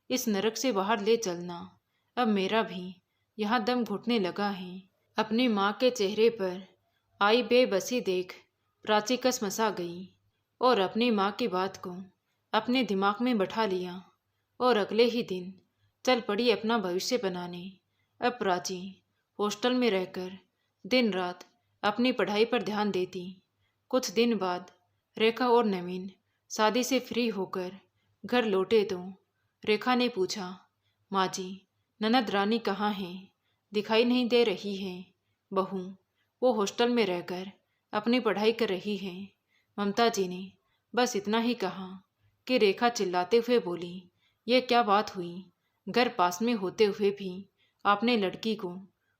S1: इस नरक से बाहर ले चलना। अब मेरा भी यहाँ दम घुटने लगा है। अपनी माँ के चेहरे पर आई बेबसी देख प्राची कसमसा गई और अपनी माँ की बात को अपने दिमाग में बैठा लिया और अगले ही दिन चल पड़ी अपना भविष्य बनाने। अब प्राची हॉस्टल में रहकर दिन रात अपनी पढ़ाई पर ध्यान देती। कुछ दिन बाद रेखा और नवीन शादी से फ्री होकर घर लौटे तो रेखा ने पूछा, माँ जी, ननद रानी कहाँ हैं? दिखाई नहीं दे रही है। बहू, वो हॉस्टल में रहकर अपनी पढ़ाई कर रही है। ममता जी ने बस इतना ही कहा कि रेखा चिल्लाते हुए बोली, ये क्या बात हुई? घर पास में होते हुए भी आपने लड़की को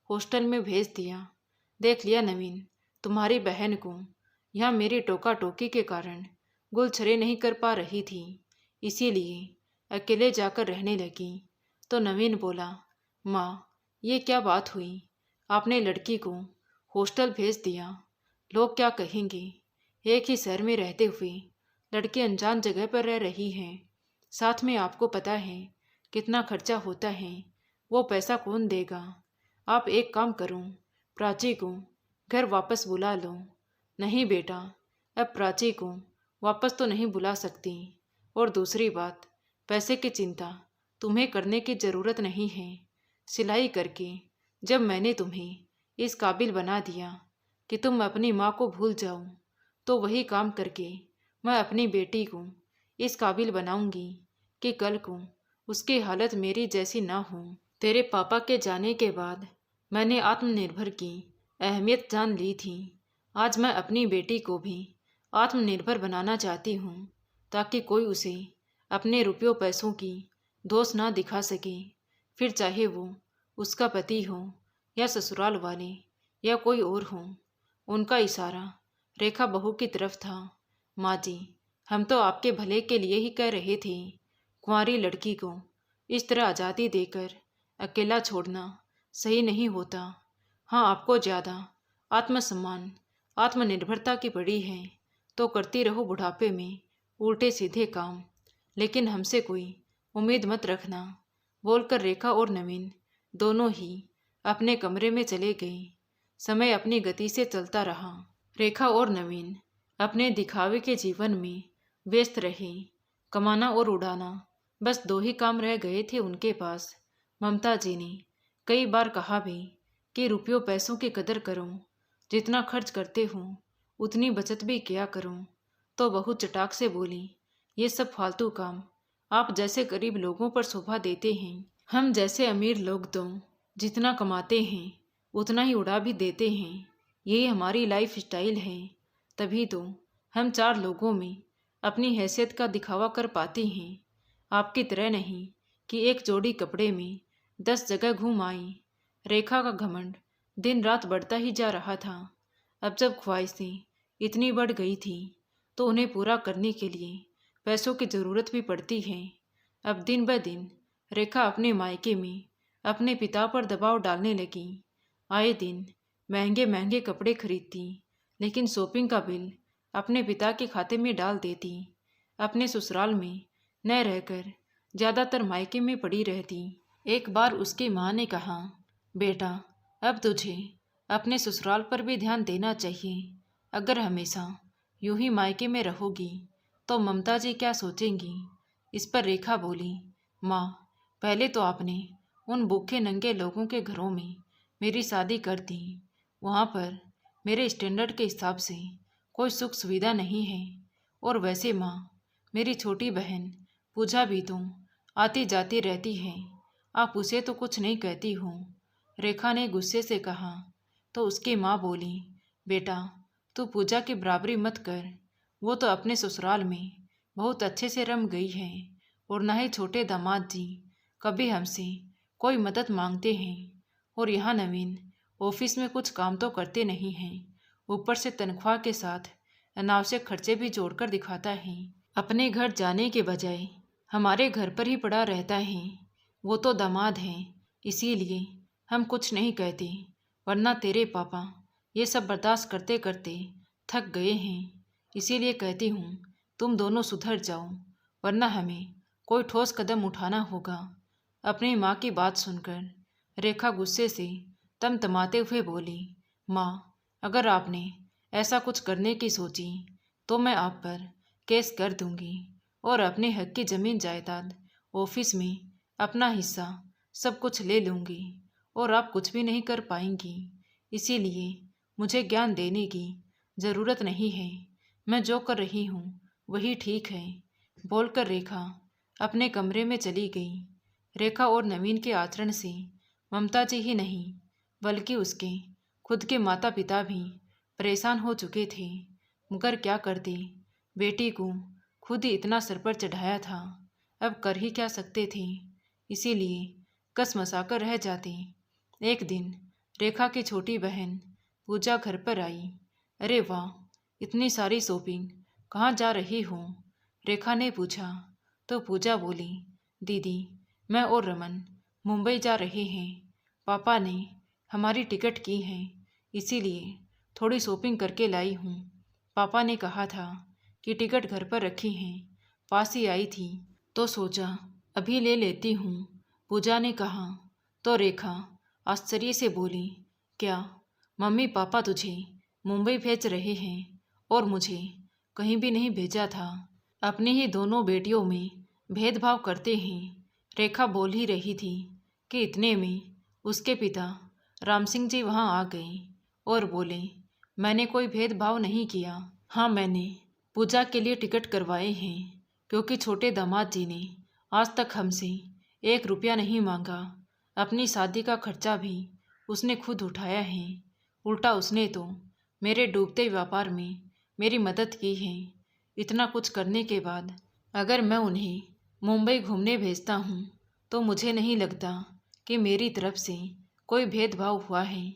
S1: हॉस्टल में भेज दिया। देख लिया नवीन, तुम्हारी बहन को यहाँ मेरी टोका टोकी के कारण गुलछरे नहीं कर पा रही थी, इसीलिए अकेले जाकर रहने लगी। तो नवीन बोला, माँ, ये क्या बात हुई? आपने लड़की को हॉस्टल भेज दिया, लोग क्या कहेंगे? एक ही शहर में रहते हुए लड़की अनजान जगह पर रह रही है। साथ में आपको पता है कितना खर्चा होता है, वो पैसा कौन देगा? आप एक काम करो, प्राची को घर वापस बुला लो। नहीं बेटा, अब प्राची को वापस तो नहीं बुला सकती। और दूसरी बात, पैसे की चिंता तुम्हें करने की ज़रूरत नहीं है। सिलाई करके जब मैंने तुम्हें इस काबिल बना दिया कि तुम अपनी माँ को भूल जाओ, तो वही काम करके मैं अपनी बेटी को इस काबिल बनाऊंगी कि कल को उसकी हालत मेरी जैसी ना हो। तेरे पापा के जाने के बाद मैंने आत्मनिर्भर की अहमियत जान ली थी। आज मैं अपनी बेटी को भी आत्मनिर्भर बनाना चाहती हूँ, ताकि कोई उसे अपने रुपयों पैसों की दोष ना दिखा सके। फिर चाहे वो उसका पति हो या ससुराल वाले या कोई और हो। उनका इशारा रेखा बहू की तरफ था। माँ जी, हम तो आपके भले के लिए ही कह रहे थे। कुंवारी लड़की को इस तरह आज़ादी देकर अकेला छोड़ना सही नहीं होता। हाँ, आपको ज़्यादा आत्मसम्मान, आत्मनिर्भरता की पड़ी है तो करती रहो बुढ़ापे में उल्टे सीधे काम, लेकिन हमसे कोई उम्मीद मत रखना, बोलकर रेखा और नवीन दोनों ही अपने कमरे में चले गए। समय अपनी गति से चलता रहा। रेखा और नवीन अपने दिखावे के जीवन में व्यस्त रहे। कमाना और उड़ाना, बस दो ही काम रह गए थे उनके पास। ममता जी ने कई बार कहा भी कि रुपयों पैसों की कदर करो, जितना खर्च करते हो उतनी बचत भी किया करो। तो बहू चटाक से बोली, ये सब फालतू काम आप जैसे गरीब लोगों पर शोभा देते हैं। हम जैसे अमीर लोग तो जितना कमाते हैं उतना ही उड़ा भी देते हैं। यही हमारी लाइफ स्टाइल है, तभी तो हम चार लोगों में अपनी हैसियत का दिखावा कर पाते हैं। आपकी तरह नहीं कि एक जोड़ी कपड़े में 10 जगह घूम आई। रेखा का घमंड दिन रात बढ़ता ही जा रहा था। अब जब ख्वाहिशें इतनी बढ़ गई थी तो उन्हें पूरा करने के लिए पैसों की ज़रूरत भी पड़ती है। अब दिन ब दिन रेखा अपने मायके में अपने पिता पर दबाव डालने लगी। आए दिन महंगे महंगे कपड़े खरीदती, लेकिन शॉपिंग का बिल अपने पिता के खाते में डाल देती। अपने ससुराल में न रहकर ज़्यादातर मायके में पड़ी रहती। एक बार उसकी माँ ने कहा, बेटा अब तुझे अपने ससुराल पर भी ध्यान देना चाहिए। अगर हमेशा यूं ही मायके में रहोगी तो ममता जी क्या सोचेंगी। इस पर रेखा बोली, माँ पहले तो आपने उन भूखे नंगे लोगों के घरों में मेरी शादी कर दी। वहाँ पर मेरे स्टैंडर्ड के हिसाब से कोई सुख सुविधा नहीं है। और वैसे माँ, मेरी छोटी बहन पूजा भी तो आती जाती रहती है, आप उसे तो कुछ नहीं कहती हो। रेखा ने गुस्से से कहा। तो उसकी माँ बोली, बेटा तू पूजा की बराबरी मत कर, वो तो अपने ससुराल में बहुत अच्छे से रम गई है। और न ही छोटे दामाद जी कभी हमसे कोई मदद मांगते हैं। और यहाँ नवीन ऑफिस में कुछ काम तो करते नहीं हैं, ऊपर से तनख्वाह के साथ अनावश्यक खर्चे भी जोड़कर दिखाता है। अपने घर जाने के बजाय हमारे घर पर ही पड़ा रहता है। वो तो दामाद हैं, इसीलिए हम कुछ नहीं कहते, वरना तेरे पापा ये सब बर्दाश्त करते करते थक गए हैं। इसीलिए कहती हूँ तुम दोनों सुधर जाओ, वरना हमें कोई ठोस कदम उठाना होगा। अपनी माँ की बात सुनकर रेखा गुस्से से तमतमाते हुए बोली, माँ अगर आपने ऐसा कुछ करने की सोची तो मैं आप पर केस कर दूंगी और अपने हक की ज़मीन जायदाद, ऑफिस में अपना हिस्सा सब कुछ ले लूँगी और आप कुछ भी नहीं कर पाएंगी। इसीलिए मुझे ज्ञान देने की ज़रूरत नहीं है। मैं जो कर रही हूँ वही ठीक है। बोलकर रेखा अपने कमरे में चली गई। रेखा और नवीन के आचरण से ममता जी ही नहीं बल्कि उसके खुद के माता पिता भी परेशान हो चुके थे। मगर क्या करते, बेटी को खुद ही इतना सर पर चढ़ाया था, अब कर ही क्या सकते थे। इसीलिए कसमसाकर रह जाते। एक दिन रेखा की छोटी बहन पूजा घर पर आई। अरे वाह, इतनी सारी शॉपिंग कहाँ जा रही हो? रेखा ने पूछा। तो पूजा बोली, दीदी मैं और रमन मुंबई जा रहे हैं। पापा ने हमारी टिकट की है, इसीलिए थोड़ी शॉपिंग करके लाई हूँ। पापा ने कहा था कि टिकट घर पर रखी हैं, पास ही आई थी तो सोचा अभी ले लेती हूँ, पूजा ने कहा। तो रेखा आश्चर्य से बोली, क्या मम्मी पापा तुझे मुंबई भेज रहे हैं और मुझे कहीं भी नहीं भेजा था? अपनी ही दोनों बेटियों में भेदभाव करते हैं। रेखा बोल ही रही थी कि इतने में उसके पिता राम सिंह जी वहाँ आ गए और बोले, मैंने कोई भेदभाव नहीं किया। हाँ, मैंने पूजा के लिए टिकट करवाए हैं, क्योंकि छोटे दामाद जी ने आज तक हमसे 1 रुपया नहीं मांगा। अपनी शादी का खर्चा भी उसने खुद उठाया है। उल्टा उसने तो मेरे डूबते व्यापार में मेरी मदद की है। इतना कुछ करने के बाद अगर मैं उन्हें मुंबई घूमने भेजता हूँ तो मुझे नहीं लगता कि मेरी तरफ से कोई भेदभाव हुआ है,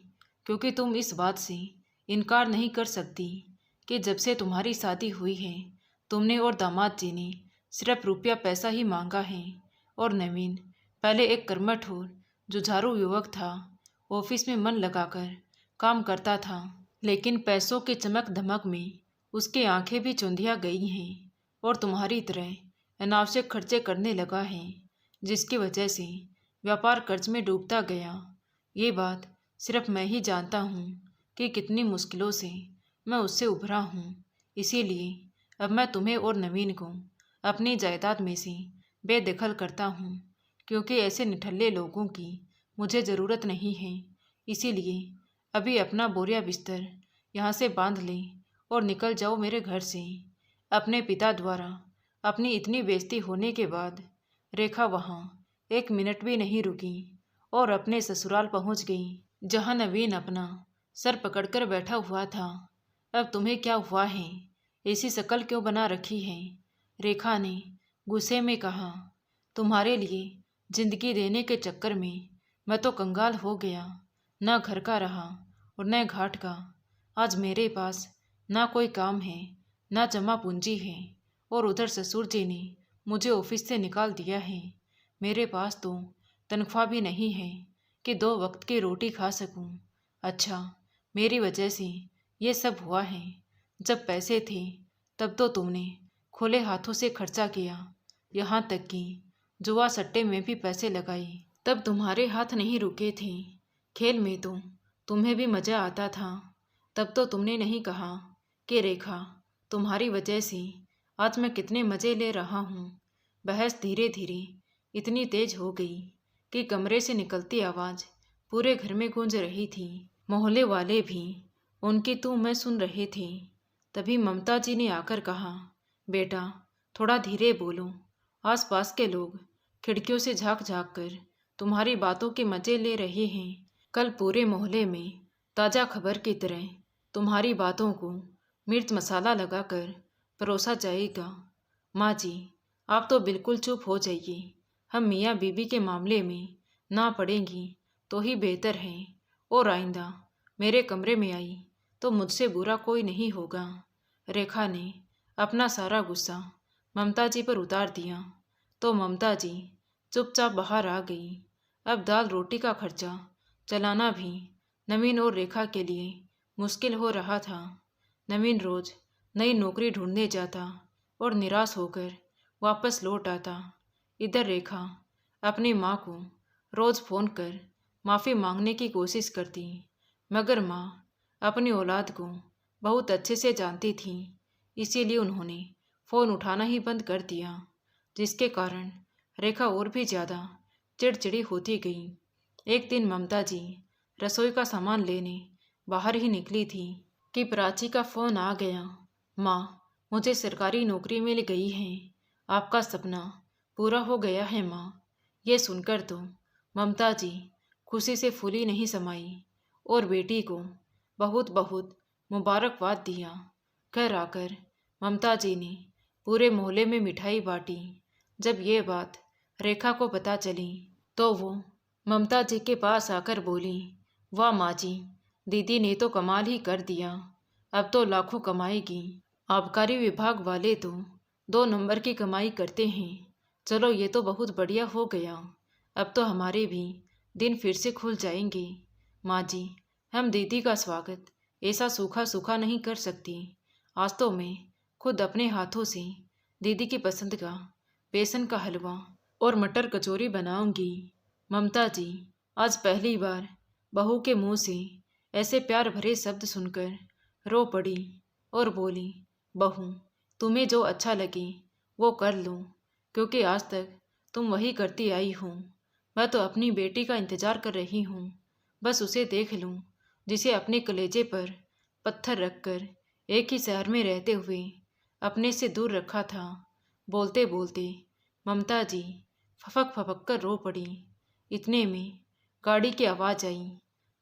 S1: क्योंकि तुम इस बात से इनकार नहीं कर सकती कि जब से तुम्हारी शादी हुई है तुमने और दामाद जी ने सिर्फ रुपया पैसा ही मांगा है। और नवीन पहले एक कर्मठ और जुझारू युवक था, ऑफिस में मन लगाकर काम करता था, लेकिन पैसों की चमक धमक में उसकी आंखें भी चुंधिया गई हैं और तुम्हारी तरह अनावश्यक खर्चे करने लगा है, जिसकी वजह से व्यापार कर्ज में डूबता गया। ये बात सिर्फ मैं ही जानता हूँ कि कितनी मुश्किलों से मैं उससे उभरा हूँ। इसीलिए अब मैं तुम्हें और नवीन को अपनी जायदाद में से बेदखल करता हूँ, क्योंकि ऐसे निठल्ले लोगों की मुझे ज़रूरत नहीं है। इसीलिए अभी अपना बोरिया बिस्तर यहाँ से बांध ले और निकल जाओ मेरे घर से। अपने पिता द्वारा अपनी इतनी बेइज्जती होने के बाद रेखा वहाँ 1 मिनट भी नहीं रुकी और अपने ससुराल पहुँच गई, जहाँ नवीन अपना सर पकड़कर बैठा हुआ था। अब तुम्हें क्या हुआ है? ऐसी शक्ल क्यों बना रखी है? रेखा ने गुस्से में कहा। तुम्हारे लिए जिंदगी देने के चक्कर में मैं तो कंगाल हो गया, ना घर का रहा और न घाट का। आज मेरे पास ना कोई काम है, ना जमा पूंजी है, और उधर ससुर जी ने मुझे ऑफिस से निकाल दिया है। मेरे पास तो तनख्वाह भी नहीं है कि 2 वक्त की रोटी खा सकूं। अच्छा, मेरी वजह से ये सब हुआ है। जब पैसे थे तब तो तुमने खुले हाथों से खर्चा किया, यहाँ तक कि जुआ सट्टे में भी पैसे लगाए। तब तुम्हारे हाथ नहीं रुके थे। खेल में तो तुम्हें भी मज़ा आता था। तब तो तुमने नहीं कहा कि रेखा, तुम्हारी वजह से आज मैं कितने मज़े ले रहा हूँ। बहस धीरे धीरे इतनी तेज हो गई कि कमरे से निकलती आवाज़ पूरे घर में गूंज रही थी। मोहल्ले वाले भी उनकी तू मैं सुन रहे थे। तभी ममता जी ने आकर कहा, बेटा थोड़ा धीरे बोलो, आसपास के लोग खिड़कियों से झांक झांक कर तुम्हारी बातों के मज़े ले रहे हैं। कल पूरे मोहल्ले में ताज़ा खबर की तरह तुम्हारी बातों को मिर्च मसाला लगाकर परोसा जाएगा। माँ जी, आप तो बिल्कुल चुप हो जाइए। हम मियाँ बीबी के मामले में ना पड़ेंगी तो ही बेहतर है, और आइंदा मेरे कमरे में आई तो मुझसे बुरा कोई नहीं होगा। रेखा ने अपना सारा गुस्सा ममता जी पर उतार दिया तो ममता जी चुपचाप बाहर आ गई। अब दाल रोटी का खर्चा चलाना भी नवीन और रेखा के लिए मुश्किल हो रहा था। नवीन रोज नई नौकरी ढूंढने जाता और निराश होकर वापस लौट आता। इधर रेखा अपनी माँ को रोज़ फ़ोन कर माफ़ी मांगने की कोशिश करती, मगर माँ अपनी औलाद को बहुत अच्छे से जानती थी। इसीलिए उन्होंने फ़ोन उठाना ही बंद कर दिया, जिसके कारण रेखा और भी ज़्यादा चिड़चिड़ी होती गई। एक दिन ममता जी रसोई का सामान लेने बाहर ही निकली थी कि प्राची का फ़ोन आ गया। माँ, मुझे सरकारी नौकरी मिल गई है। आपका सपना पूरा हो गया है माँ। ये सुनकर तो ममता जी खुशी से फूली नहीं समाई और बेटी को बहुत बहुत मुबारकबाद दिया। घर आकर ममता जी ने पूरे मोहल्ले में मिठाई बांटी। जब ये बात रेखा को पता चली तो वो ममता जी के पास आकर बोली, वाह माँ जी, दीदी ने तो कमाल ही कर दिया। अब तो लाखों कमाएगी। आबकारी विभाग वाले तो 2 नंबर की कमाई करते हैं। चलो ये तो बहुत बढ़िया हो गया। अब तो हमारे भी दिन फिर से खुल जाएंगे। माँ जी, हम दीदी का स्वागत ऐसा सूखा सूखा नहीं कर सकती। आज तो मैं खुद अपने हाथों से दीदी की पसंद का बेसन का हलवा और मटर कचौरी बनाऊंगी। ममता जी आज पहली बार बहू के मुंह से ऐसे प्यार भरे शब्द सुनकर रो पड़ी और बोली, बहू तुम्हें जो अच्छा लगे वो कर लो, क्योंकि आज तक तुम वही करती आई हो। मैं तो अपनी बेटी का इंतज़ार कर रही हूँ, बस उसे देख लूँ जिसे अपने कलेजे पर पत्थर रखकर एक ही शहर में रहते हुए अपने से दूर रखा था। बोलते बोलते ममता जी फपक फपक कर रो पड़ी। इतने में गाड़ी की आवाज़ आई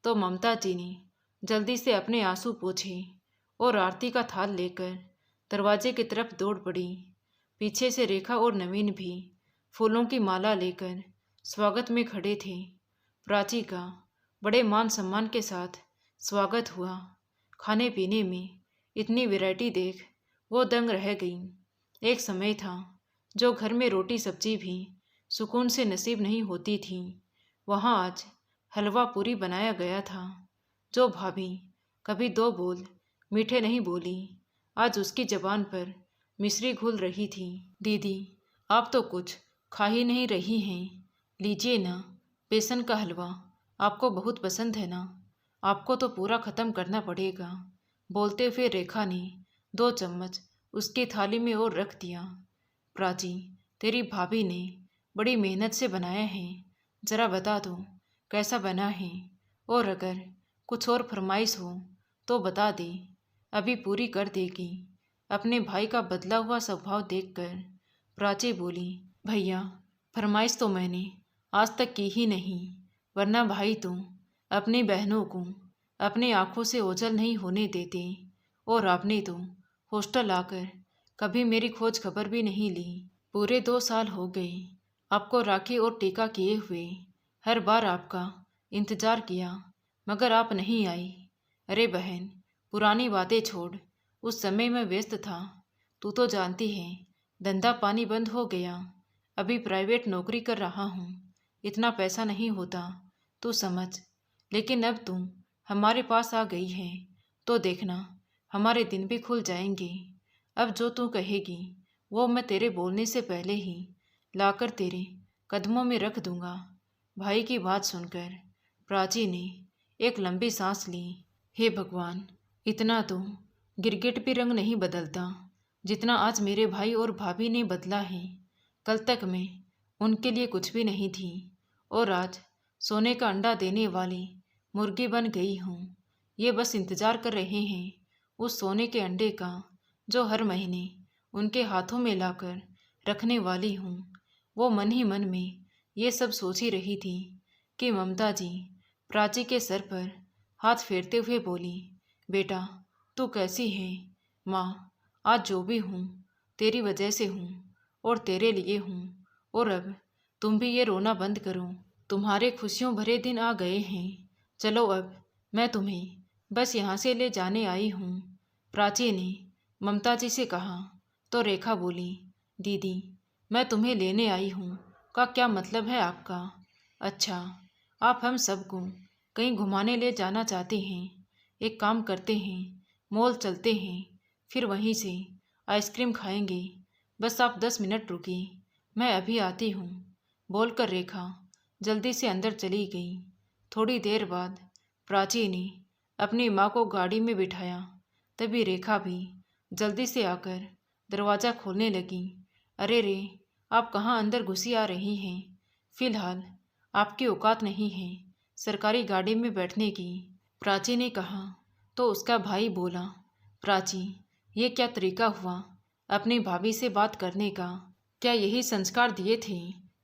S1: तो ममता जी ने जल्दी से अपने आंसू पोंछे और आरती का थाल लेकर दरवाजे की तरफ दौड़ पड़ी। पीछे से रेखा और नवीन भी फूलों की माला लेकर स्वागत में खड़े थे। प्राची का बड़े मान सम्मान के साथ स्वागत हुआ। खाने पीने में इतनी वैरायटी देख वो दंग रह गई। एक समय था जो घर में रोटी सब्जी भी सुकून से नसीब नहीं होती थी, वहाँ आज हलवा पूरी बनाया गया था। जो भाभी कभी दो बोल मीठे नहीं बोली, आज उसकी जबान पर मिश्री घुल रही थी। दीदी, आप तो कुछ खा ही नहीं रही हैं, लीजिए ना, बेसन का हलवा आपको बहुत पसंद है ना, आपको तो पूरा ख़त्म करना पड़ेगा। बोलते हुए रेखा ने 2 चम्मच उसकी थाली में और रख दिया। प्राची, तेरी भाभी ने बड़ी मेहनत से बनाया है, ज़रा बता दो कैसा बना है, और अगर कुछ और फरमाइश हो तो बता दे, अभी पूरी कर देगी। अपने भाई का बदला हुआ स्वभाव देखकर प्राची बोली, भैया, फरमाइश तो मैंने आज तक की ही नहीं, वरना भाई तो अपनी बहनों को अपनी आंखों से ओझल नहीं होने देते, और आपने तो हॉस्टल आकर कभी मेरी खोज खबर भी नहीं ली। पूरे 2 साल हो गए आपको राखी और टीका किए हुए, हर बार आपका इंतज़ार किया मगर आप नहीं आई। अरे बहन, पुरानी बातें छोड़, उस समय मैं व्यस्त था, तू तो जानती है धंधा पानी बंद हो गया, अभी प्राइवेट नौकरी कर रहा हूँ, इतना पैसा नहीं होता, तू समझ। लेकिन अब तुम हमारे पास आ गई है तो देखना हमारे दिन भी खुल जाएंगे। अब जो तू कहेगी वो मैं तेरे बोलने से पहले ही लाकर तेरे कदमों में रख दूंगा। भाई की बात सुनकर प्राची ने एक लंबी सांस ली। हे भगवान, इतना तो गिरगिट भी रंग नहीं बदलता जितना आज मेरे भाई और भाभी ने बदला है। कल तक मैं उनके लिए कुछ भी नहीं थी और आज सोने का अंडा देने वाली मुर्गी बन गई हूँ। ये बस इंतज़ार कर रहे हैं उस सोने के अंडे का जो हर महीने उनके हाथों में लाकर रखने वाली हूँ। वो मन ही मन में ये सब सोच ही रही थी कि ममता जी प्राची के सर पर हाथ फेरते हुए बोली, बेटा तू कैसी है? माँ, आज जो भी हूँ तेरी वजह से हूँ और तेरे लिए हूँ, और अब तुम भी ये रोना बंद करो। तुम्हारे खुशियों भरे दिन आ गए हैं, चलो अब मैं तुम्हें बस यहाँ से ले जाने आई हूँ। प्राची ने ममता जी से कहा तो रेखा बोली, दीदी मैं तुम्हें लेने आई हूँ का क्या मतलब है आपका? अच्छा, आप हम सबको कहीं घुमाने ले जाना चाहते हैं। एक काम करते हैं, मॉल चलते हैं, फिर वहीं से आइसक्रीम खाएंगे। बस आप 10 मिनट रुकिए, मैं अभी आती हूँ, बोलकर रेखा जल्दी से अंदर चली गई। थोड़ी देर बाद प्राची ने अपनी माँ को गाड़ी में बिठाया। तभी रेखा भी जल्दी से आकर दरवाज़ा खोलने लगी। अरे रे, आप कहाँ अंदर घुसी आ रही हैं? फिलहाल आपकी औकात नहीं है सरकारी गाड़ी में बैठने की, प्राची ने कहा। तो उसका भाई बोला, प्राची ये क्या तरीका हुआ अपनी भाभी से बात करने का? क्या यही संस्कार दिए थे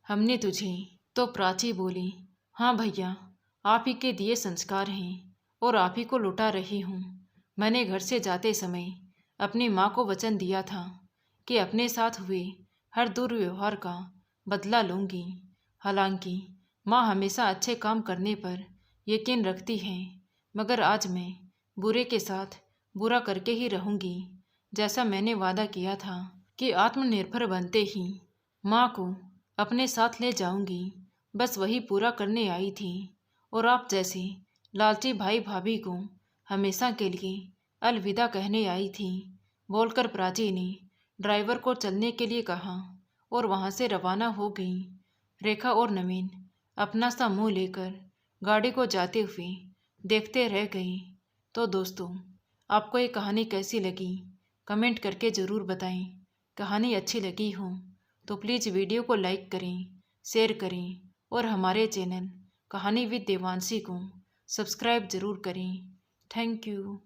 S1: हमने तुझे? तो प्राची बोली, हाँ भैया, आप ही के दिए संस्कार हैं और आप ही को लौटा रही हूँ। मैंने घर से जाते समय अपनी माँ को वचन दिया था कि अपने साथ हुए हर दुर्व्यवहार का बदला लूँगी। हालांकि माँ हमेशा अच्छे काम करने पर यकीन रखती है, मगर आज मैं बुरे के साथ बुरा करके ही रहूँगी। जैसा मैंने वादा किया था कि आत्मनिर्भर बनते ही माँ को अपने साथ ले जाऊँगी, बस वही पूरा करने आई थी। और आप जैसे लालची भाई भाभी को हमेशा के लिए अलविदा कहने आई थी, बोलकर प्राची ने ड्राइवर को चलने के लिए कहा और वहाँ से रवाना हो गई। रेखा और नवीन अपना सा मुँह लेकर गाड़ी को जाते हुए देखते रह गए। तो दोस्तों, आपको ये कहानी कैसी लगी कमेंट करके ज़रूर बताएं। कहानी अच्छी लगी हो तो प्लीज़ वीडियो को लाइक करें, शेयर करें और हमारे चैनल कहानी विद देवांशी को सब्सक्राइब ज़रूर करें। Thank you.